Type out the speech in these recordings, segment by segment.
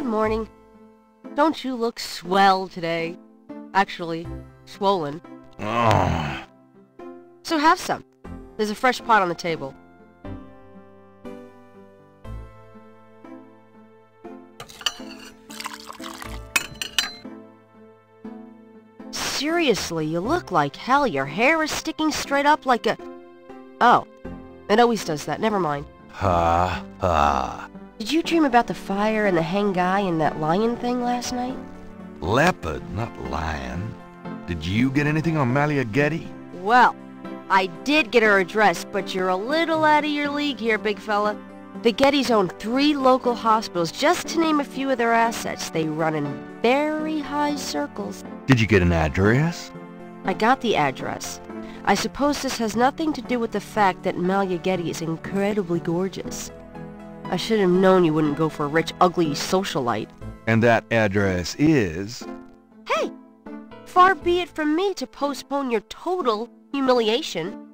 Good morning. Don't you look swell today? Actually, swollen. Oh. So have some. There's a fresh pot on the table. Seriously, you look like hell. Your hair is sticking straight up like a... Oh, it always does that. Never mind. Ha, ha. Did you dream about the fire and the hang guy and that lion thing last night? Leopard, not lion. Did you get anything on Malia Getty? Well, I did get her address, but you're a little out of your league here, big fella. The Gettys own 3 local hospitals, just to name a few of their assets. They run in very high circles. Did you get an address? I got the address. I suppose this has nothing to do with the fact that Malia Getty is incredibly gorgeous. I should have known you wouldn't go for a rich, ugly socialite. And that address is... Hey! Far be it from me to postpone your total humiliation.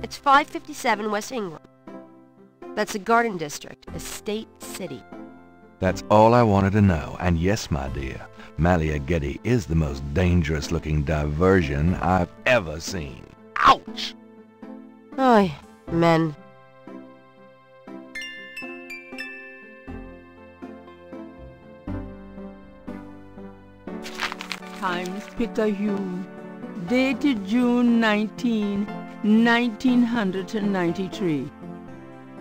It's 557 West Ingram. That's a garden district, Estate City. That's all I wanted to know. And yes, my dear, Malia Getty is the most dangerous-looking diversion I've ever seen. Ouch! Oy, men. Times Picayune, dated June 19, 1993.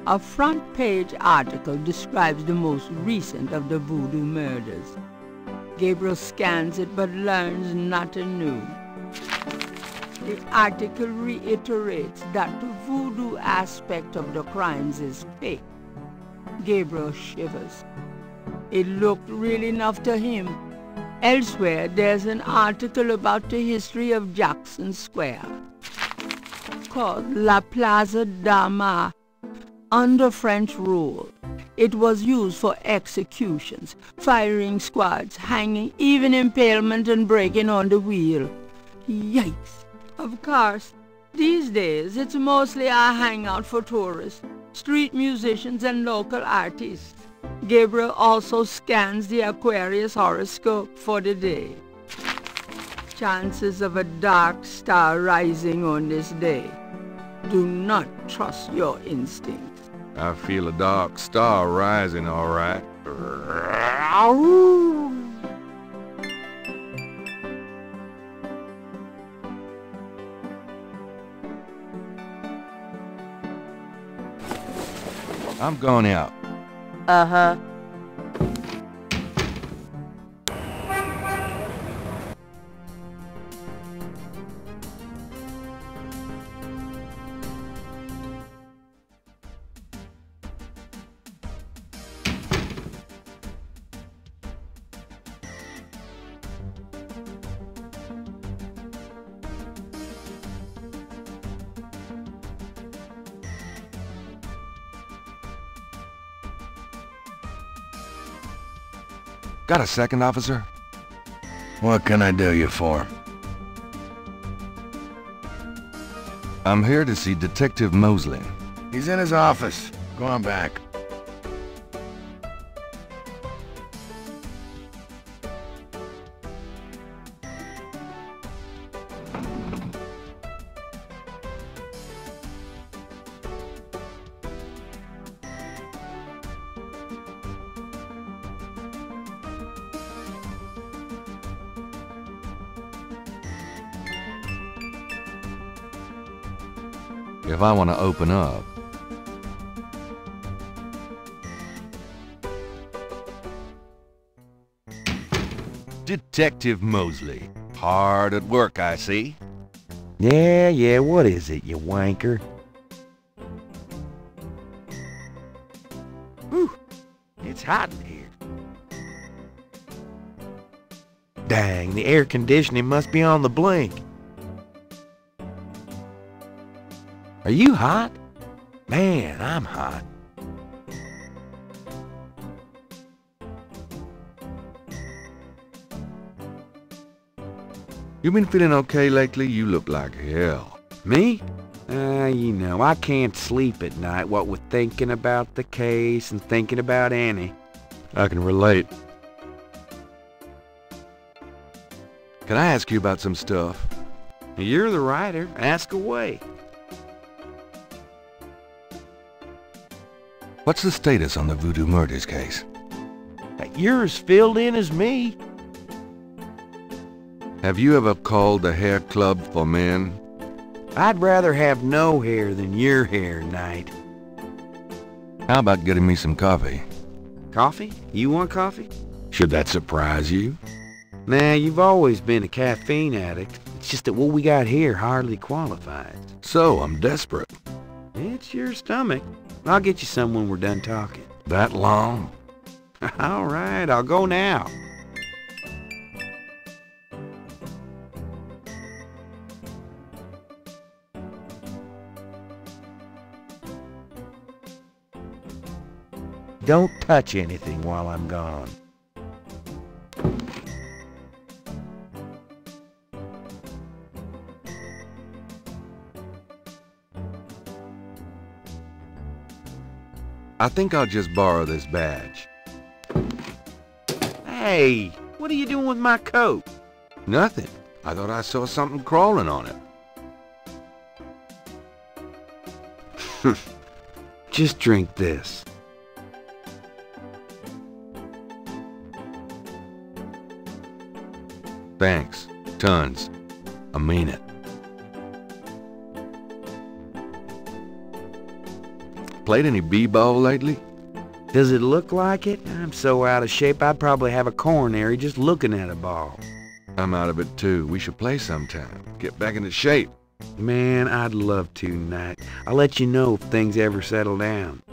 A front-page article describes the most recent of the voodoo murders. Gabriel scans it but learns nothing new. The article reiterates that the voodoo aspect of the crimes is fake. Gabriel shivers. It looked real enough to him. Elsewhere, there's an article about the history of Jackson Square, called La Plaza d'Armas. Under French rule, it was used for executions, firing squads, hanging, even impalement and breaking on the wheel. Yikes! Of course, these days it's mostly a hangout for tourists, street musicians and local artists. Gabriel also scans the Aquarius horoscope for the day. Chances of a dark star rising on this day. Do not trust your instincts. I feel a dark star rising, all right. I'm going out. Uh-huh. Got a second, officer? What can I do you for? I'm here to see Detective Mosley. He's in his office. Go on back. If I want to open up... Detective Mosley. Hard at work, I see. Yeah, what is it, you wanker? Whew, it's hot in here. Dang, the air conditioning must be on the blink. Are you hot? Man, I'm hot. You been feeling okay lately? You look like hell. Me? You know, I can't sleep at night, what with thinking about the case and thinking about Annie. I can relate. Can I ask you about some stuff? You're the writer. Ask away. What's the status on the Voodoo Murders case? You're as filled in as me. Have you ever called the Hair Club for Men? I'd rather have no hair than your hair, Knight. How about getting me some coffee? Coffee? You want coffee? Should that surprise you? Nah, you've always been a caffeine addict. It's just that what we got here hardly qualifies. So, I'm desperate. It's your stomach. I'll get you some when we're done talking. That long? All right, I'll go now. Don't touch anything while I'm gone. I think I'll just borrow this badge. Hey, what are you doing with my coat? Nothing. I thought I saw something crawling on it. Just drink this. Thanks. Tons. I mean it. Played any b-ball lately? Does it look like it? I'm so out of shape I'd probably have a coronary just looking at a ball. I'm out of it too. We should play sometime. Get back into shape. Man, I'd love to, Knight. I'll let you know if things ever settle down.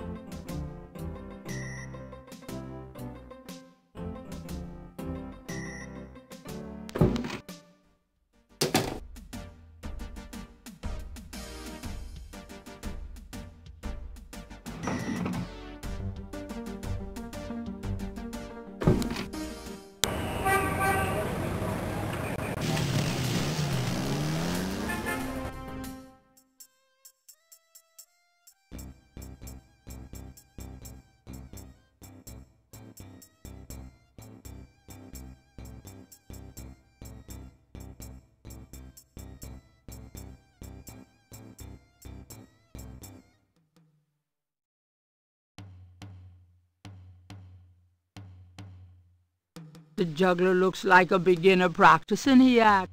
The juggler looks like a beginner practicing he act.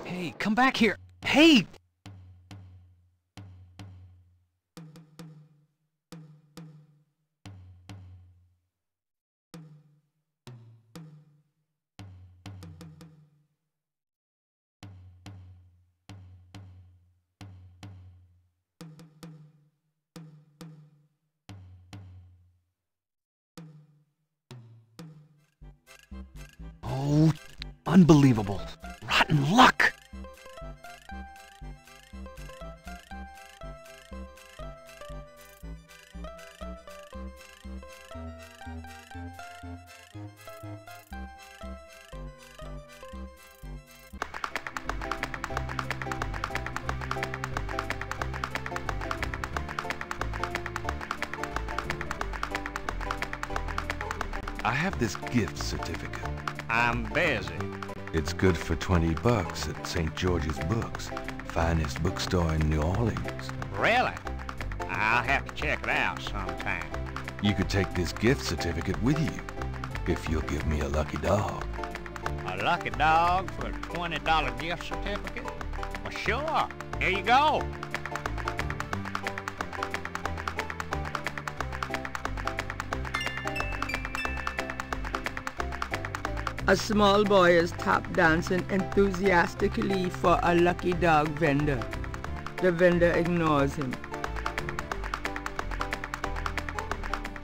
Hey, come back here. Hey! Oh, unbelievable. Rotten luck! I have this gift certificate. I'm busy. It's good for $20 at St. George's Books, finest bookstore in New Orleans. Really? I'll have to check it out sometime. You could take this gift certificate with you, if you'll give me a lucky dog. A lucky dog for a $20 gift certificate? Well, sure. Here you go. A small boy is tap dancing enthusiastically for a lucky dog vendor. The vendor ignores him.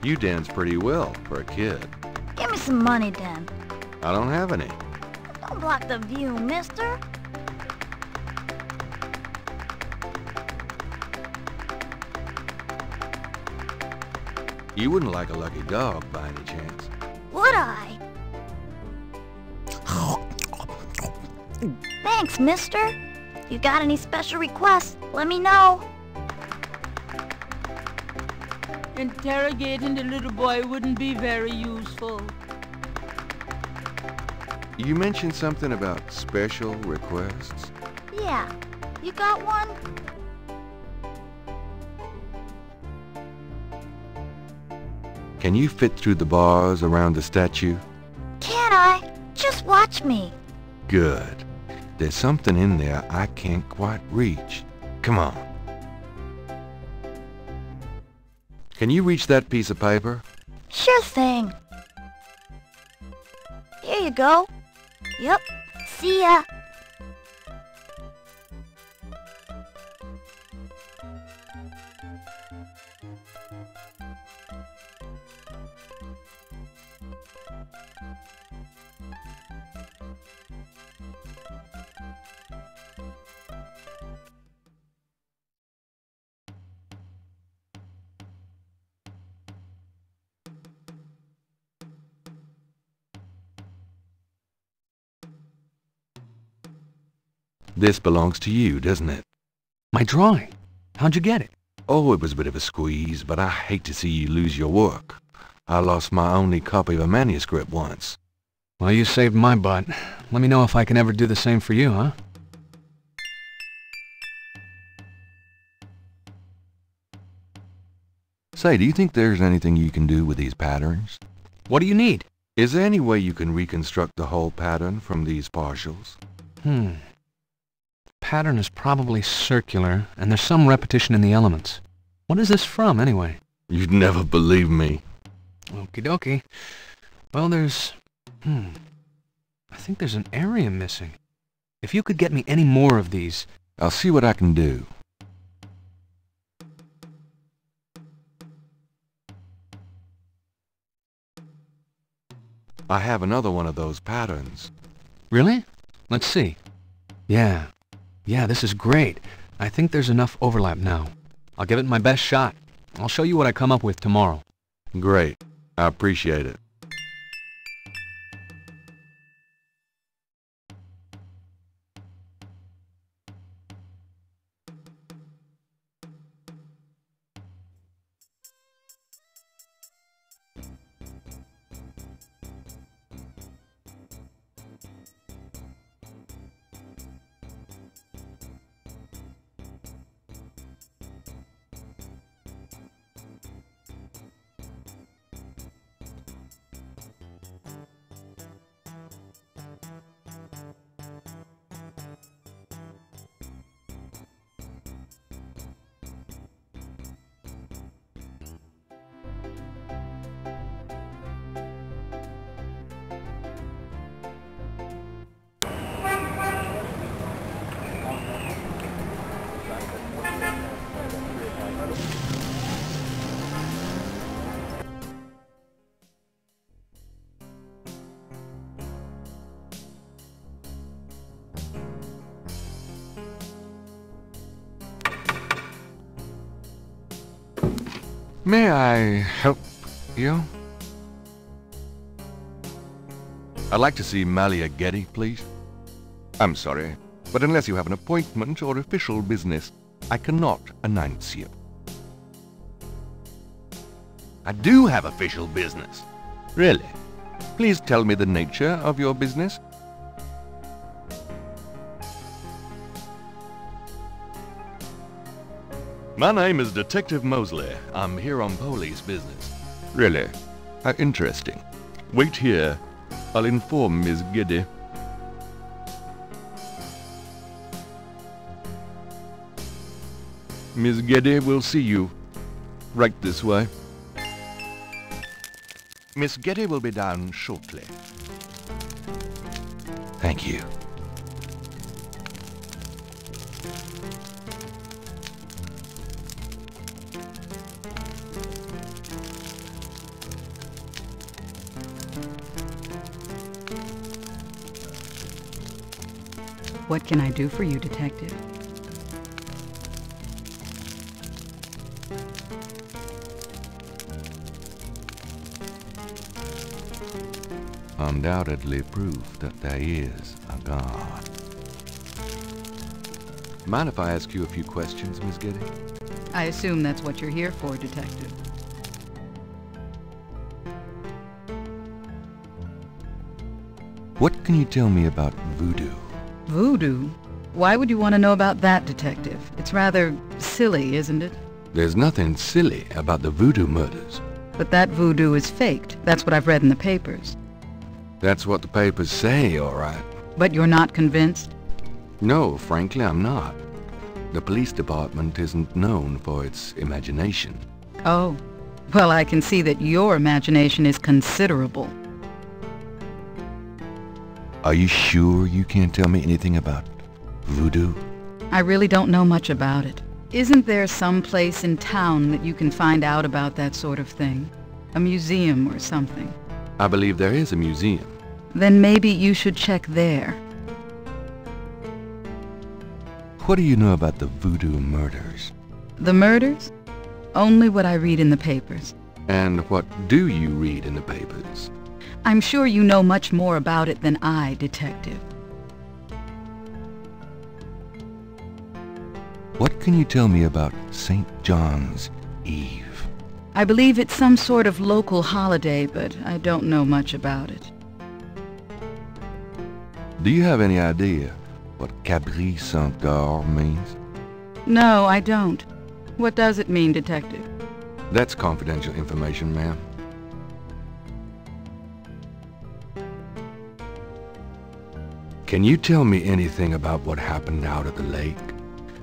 You dance pretty well for a kid. Give me some money, then. I don't have any. Don't block the view, mister. You wouldn't like a lucky dog by any chance. Would I? Thanks, mister. You got any special requests, let me know. Interrogating the little boy wouldn't be very useful. You mentioned something about special requests. Yeah. You got one? Can you fit through the bars around the statue? Can I? Just watch me. Good. There's something in there I can't quite reach. Come on. Can you reach that piece of paper? Sure thing. Here you go. Yep. See ya. This belongs to you, doesn't it? My drawing. How'd you get it? Oh, it was a bit of a squeeze, but I hate to see you lose your work. I lost my only copy of a manuscript once. Well, you saved my butt. Let me know if I can ever do the same for you, huh? Say, do you think there's anything you can do with these patterns? What do you need? Is there any way you can reconstruct the whole pattern from these partials? The pattern is probably circular, and there's some repetition in the elements. What is this from, anyway? You'd never believe me. Okie dokie. Well, there's... I think there's an area missing. If you could get me any more of these... I'll see what I can do. I have another one of those patterns. Really? Let's see. Yeah, this is great. I think there's enough overlap now. I'll give it my best shot. I'll show you what I come up with tomorrow. Great. I appreciate it. May I help you? I'd like to see Malia Getty, please. I'm sorry, but unless you have an appointment or official business, I cannot announce you. I do have official business. Really? Please tell me the nature of your business. My name is Detective Mosley. I'm here on police business. Really? How interesting. Wait here. I'll inform Miss Getty. Miss Getty will see you. Right this way. Miss Getty will be down shortly. Thank you. What can I do for you, Detective? Undoubtedly proof that there is a God. Mind if I ask you a few questions, Miss Getty? I assume that's what you're here for, Detective. What can you tell me about voodoo? Voodoo? Why would you want to know about that, Detective? It's rather silly, isn't it? There's nothing silly about the voodoo murders. But that voodoo is faked. That's what I've read in the papers. That's what the papers say, all right. But you're not convinced? No, frankly, I'm not. The police department isn't known for its imagination. Oh. Well, I can see that your imagination is considerable. Are you sure you can't tell me anything about voodoo? I really don't know much about it. Isn't there some place in town that you can find out about that sort of thing? A museum or something? I believe there is a museum. Then maybe you should check there. What do you know about the voodoo murders? The murders? Only what I read in the papers. And what do you read in the papers? I'm sure you know much more about it than I, Detective. What can you tell me about St. John's Eve? I believe it's some sort of local holiday, but I don't know much about it. Do you have any idea what Cabri Saint-Gar means? No, I don't. What does it mean, Detective? That's confidential information, ma'am. Can you tell me anything about what happened out at the lake?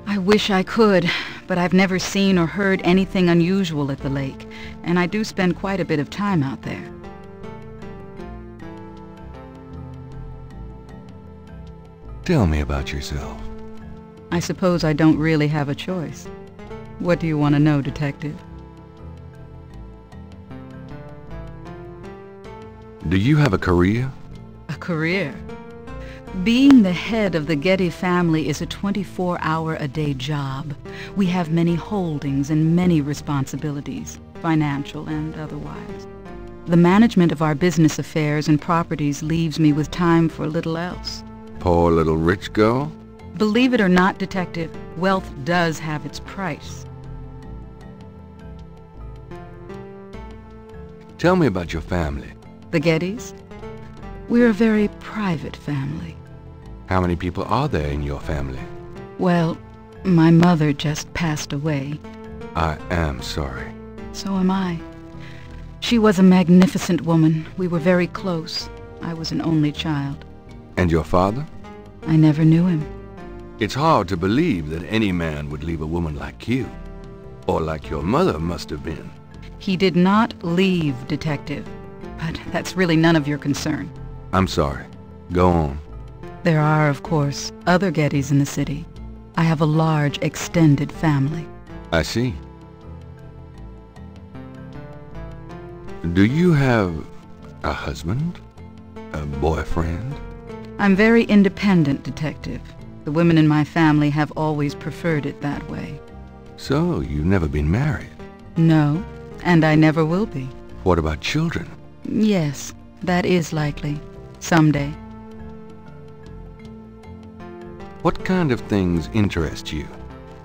I wish I could, but I've never seen or heard anything unusual at the lake, and I do spend quite a bit of time out there. Tell me about yourself. I suppose I don't really have a choice. What do you want to know, Detective? Do you have a career? A career? Being the head of the Getty family is a 24-hour-a-day job. We have many holdings and many responsibilities, financial and otherwise. The management of our business affairs and properties leaves me with time for little else. Poor little rich girl? Believe it or not, Detective, wealth does have its price. Tell me about your family. The Gettys? We're a very private family. How many people are there in your family? Well, my mother just passed away. I am sorry. So am I. She was a magnificent woman. We were very close. I was an only child. And your father? I never knew him. It's hard to believe that any man would leave a woman like you. Or like your mother must have been. He did not leave, Detective. But that's really none of your concern. I'm sorry. Go on. There are, of course, other Gettys in the city. I have a large, extended family. I see. Do you have a husband? A boyfriend? I'm very independent, Detective. The women in my family have always preferred it that way. So, you've never been married? No, and I never will be. What about children? Yes, that is likely. Someday. What kind of things interest you?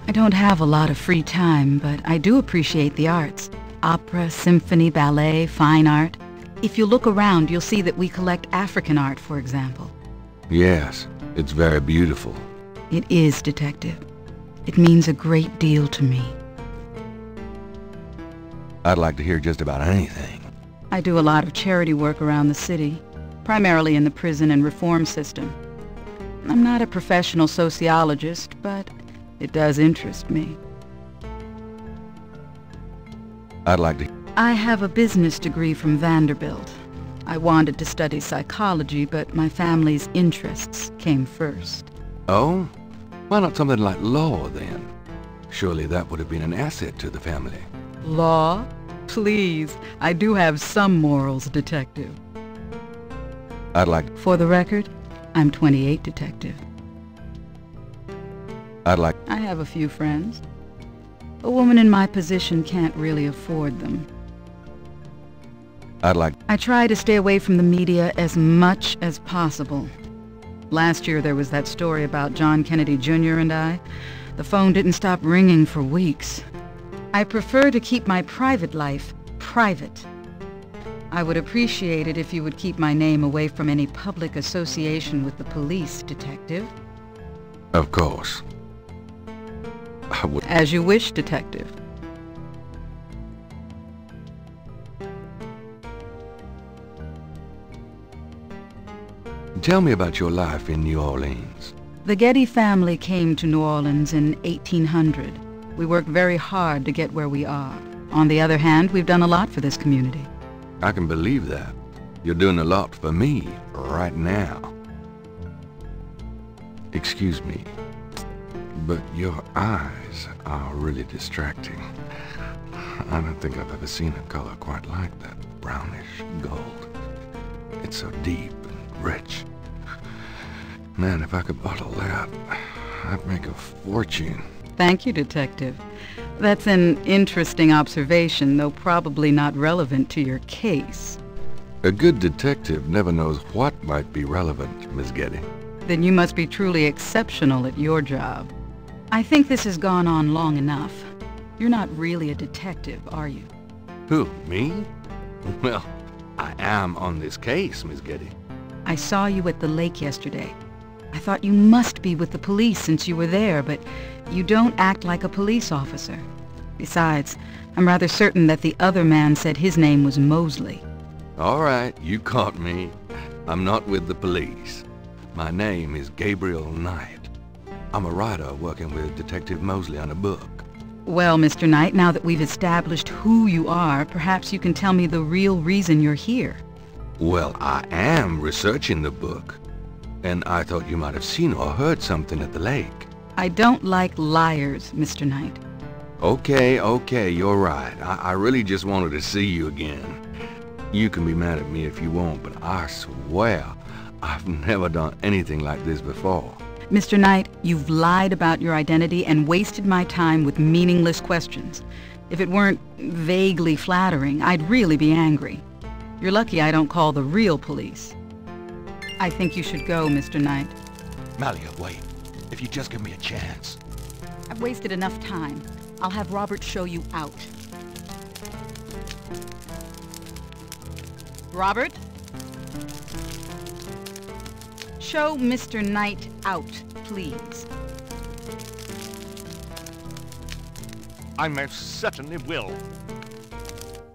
I don't have a lot of free time, but I do appreciate the arts. Opera, symphony, ballet, fine art. If you look around, you'll see that we collect African art, for example. Yes, it's very beautiful. It is, Detective. It means a great deal to me. I'd like to hear just about anything. I do a lot of charity work around the city, primarily in the prison and reform system. I'm not a professional sociologist, but it does interest me. I'd like to... I have a business degree from Vanderbilt. I wanted to study psychology, but my family's interests came first. Oh? Why not something like law, then? Surely that would have been an asset to the family. Law? Please, I do have some morals, Detective. I'd like... For the record, I'm 28, Detective. I'd like... I have a few friends. A woman in my position can't really afford them. I'd like... I try to stay away from the media as much as possible. Last year there was that story about John Kennedy Jr. and I. The phone didn't stop ringing for weeks. I prefer to keep my private life private. I would appreciate it if you would keep my name away from any public association with the police, Detective. Of course. I would... As you wish, Detective. Tell me about your life in New Orleans. The Getty family came to New Orleans in 1800. We worked very hard to get where we are. On the other hand, we've done a lot for this community. I can believe that. You're doing a lot for me right now. Excuse me, but your eyes are really distracting. I don't think I've ever seen a color quite like that. Brownish gold. It's so deep and rich. Man, if I could bottle that, I'd make a fortune. Thank you, Detective. That's an interesting observation, though probably not relevant to your case. A good detective never knows what might be relevant, Miss Getty. Then you must be truly exceptional at your job. I think this has gone on long enough. You're not really a detective, are you? Who, me? Well, I am on this case, Miss Getty. I saw you at the lake yesterday. I thought you must be with the police since you were there, but you don't act like a police officer. Besides, I'm rather certain that the other man said his name was Mosley. All right, you caught me. I'm not with the police. My name is Gabriel Knight. I'm a writer working with Detective Mosley on a book. Well, Mr. Knight, now that we've established who you are, perhaps you can tell me the real reason you're here. Well, I am researching the book, and I thought you might have seen or heard something at the lake. I don't like liars, Mr. Knight. Okay, you're right. I really just wanted to see you again. You can be mad at me if you want, but I swear I've never done anything like this before. Mr. Knight, you've lied about your identity and wasted my time with meaningless questions. If it weren't vaguely flattering, I'd really be angry. You're lucky I don't call the real police. I think you should go, Mr. Knight. Malia, wait. If you just give me a chance. I've wasted enough time. I'll have Robert show you out. Robert? Show Mr. Knight out, please. I most certainly will.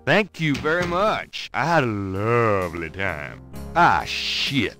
Thank you very much. I had a lovely time. Ah, shit.